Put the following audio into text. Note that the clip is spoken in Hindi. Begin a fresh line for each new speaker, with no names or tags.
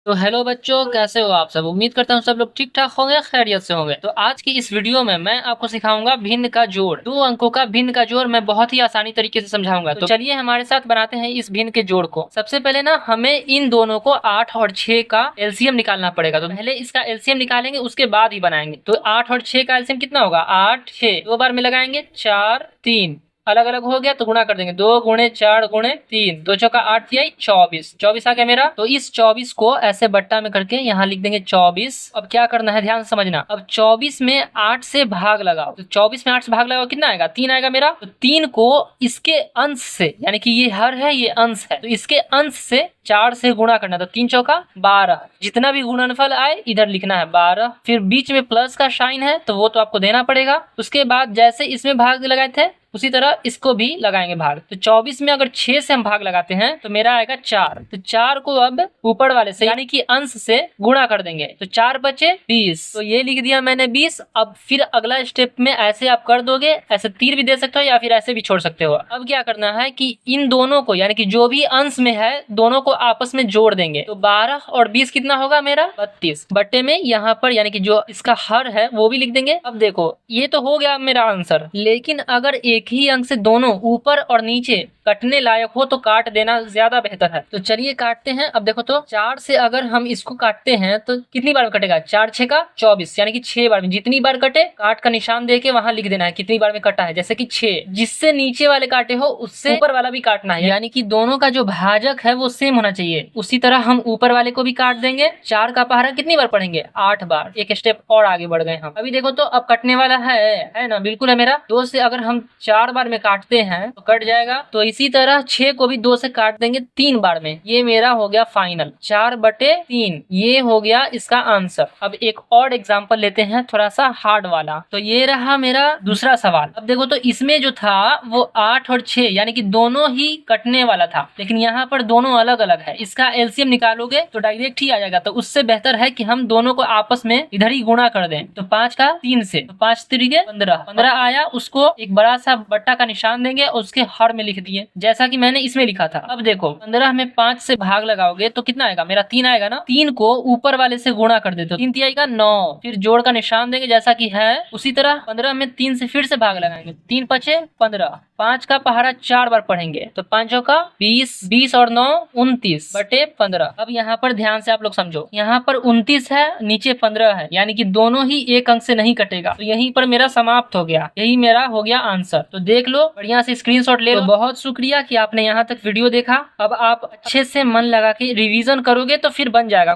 तो हेलो बच्चों, कैसे हो आप सब। उम्मीद करता हूँ सब लोग ठीक ठाक होंगे, खैरियत से होंगे। तो आज की इस वीडियो में मैं आपको सिखाऊंगा भिन्न का जोड़। 2 अंकों का भिन्न का जोड़ मैं बहुत ही आसानी तरीके से समझाऊंगा। तो चलिए हमारे साथ बनाते हैं इस भिन्न के जोड़ को। सबसे पहले ना हमें इन दोनों को 8 और 6 का एलसीएम निकालना पड़ेगा। तो पहले इसका एलसीएम निकालेंगे, उसके बाद ही बनाएंगे। तो 8 और 6 का एलसीएम कितना होगा? 8 6 दो बार में लगाएंगे, 4 3 अलग अलग हो गया तो गुणा कर देंगे। 2 × 4 × 3, 2 × 4 = 8 तिहाई 24। 24 आ गया मेरा। तो इस 24 को ऐसे बट्टा में करके यहाँ लिख देंगे 24। अब क्या करना है, ध्यान से समझना। अब 24 में 8 से भाग लगाओ। तो 24 में 8 से भाग लगाओ, कितना आएगा? 3 आएगा मेरा। तो 3 को इसके अंश से, यानी कि ये हर है, ये अंश है, तो इसके अंश से 4 से गुणा करना। तो 3 चौका 12। जितना भी गुणनफल आए इधर लिखना है 12। फिर बीच में प्लस का साइन है तो वो तो आपको देना पड़ेगा। उसके बाद जैसे इसमें भाग लगाए थे उसी तरह इसको भी लगाएंगे भाग। तो 24 में अगर 6 से हम भाग लगाते हैं तो मेरा आएगा 4। तो 4 को अब ऊपर वाले से यानी कि अंश से गुणा कर देंगे। तो 4 बचे 20। तो ये लिख दिया मैंने 20। अब फिर अगला स्टेप में ऐसे आप कर दोगे, ऐसे तीर भी दे सकते हो या फिर ऐसे भी छोड़ सकते हो। अब क्या करना है कि इन दोनों को, यानी कि जो भी अंश में है, दोनों को आपस में जोड़ देंगे। तो 12 और 20 कितना होगा मेरा? 32। बट्टे में यहाँ पर यानी कि जो इसका हर है वो भी लिख देंगे। अब देखो ये तो हो गया मेरा आंसर। लेकिन अगर एक ही अंक से दोनों ऊपर और नीचे कटने लायक हो तो काट देना ज्यादा बेहतर है। तो चलिए काटते हैं। अब देखो तो 4 से अगर हम इसको काटते हैं तो कितनी बार में कटेगा? 4 6 का 24, यानी कि 6 बार में। जितनी बार कटे काट का निशान देके वहां लिख देना है कितनी बार में कटा है। जैसे कि 6, जिससे नीचे वाले काटे हो उससे ऊपर वाला भी काटना है, यानी कि दोनों का जो भाजक है वो सेम होना चाहिए। उसी तरह हम ऊपर वाले को भी काट देंगे। 4 का पहाड़ा कितनी बार पढ़ेंगे? 8 बार। एक स्टेप और आगे बढ़ गए हम। अभी देखो तो अब कटने वाला है ना? बिल्कुल है मेरा। 2 से अगर हम 4 बार में काटते हैं तो कट जाएगा। तो इसी तरह 6 को भी 2 से काट देंगे 3 बार में। ये मेरा हो गया फाइनल 4/3। ये हो गया इसका आंसर। अब एक और एग्जांपल लेते हैं, थोड़ा सा हार्ड वाला। तो ये रहा मेरा दूसरा सवाल। अब देखो तो इसमें जो था वो 8 और 6 यानी कि दोनों ही कटने वाला था, लेकिन यहाँ पर दोनों अलग अलग है। इसका एलसीएम निकालोगे तो डायरेक्ट ही आ जाएगा। तो उससे बेहतर है कि हम दोनों को आपस में इधर ही गुणा कर दें। तो 5 का 3 से, तो 5 3 15 15 आया। उसको एक बड़ा सा बट्टा का निशान देंगे और उसके हर में लिख दिए, जैसा कि मैंने इसमें लिखा था। अब देखो 15 में 5 से भाग लगाओगे तो कितना आएगा मेरा? 3 आएगा ना। 3 को ऊपर वाले से गुणा कर देते हो, 3 तिहाई का 9। फिर जोड़ का निशान देंगे जैसा कि है। उसी तरह 15 में 3 से फिर से भाग लगाएंगे, 3 5 15। 5 का पहाड़ा 4 बार पढ़ेंगे तो 5 का 20, 20 और 9 29/15। अब यहाँ पर ध्यान से आप लोग समझो, यहाँ पर 29 है, नीचे 15 है, यानी कि दोनों ही एक अंक से नहीं कटेगा। तो यहीं पर मेरा समाप्त हो गया। यही मेरा हो गया आंसर। तो देख लो, बढ़िया से स्क्रीनशॉट ले लो। तो बहुत शुक्रिया कि आपने यहाँ तक वीडियो देखा। अब आप अच्छे से मन लगा के रिवीजन करोगे तो फिर बन जाएगा।